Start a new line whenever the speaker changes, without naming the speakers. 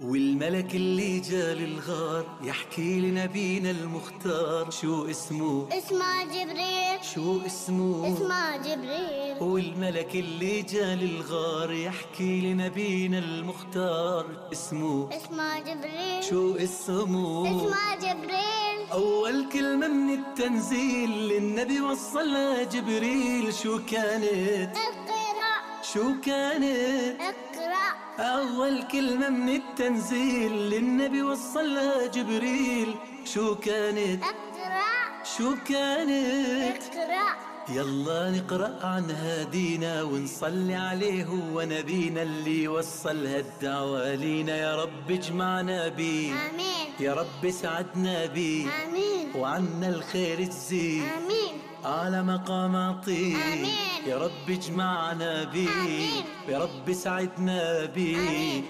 والملك اللي جا للغار يحكي لنبينا المختار شو اسمه؟
اسمه جبريل.
شو اسمه؟
اسمه جبريل.
والملك اللي جا للغار يحكي لنبينا المختار اسمه
جبريل.
شو اسمه؟
اسمه جبريل.
أول كلمة من التنزيل للنبي وصلها جبريل شو كانت؟
اقرأ.
شو كانت؟
اقرأ.
أول كلمة من التنزيل للنبي وصلها جبريل شو كانت؟
اقرأ.
شو كانت؟
اقرأ.
يلا نقرأ عن هادينا ونصلي عليه هو نبينا اللي وصل هالدعوة لينا. يا رب اجمعنا بيه،
آمين.
يا رب سعدنا بيه،
آمين.
وعنا الخير تزيد
آمين.
على مقاماطيه.
آمين.
يا رب اجمعنا بيه،
آمين.
يا رب سعدنا بيه.
آمين.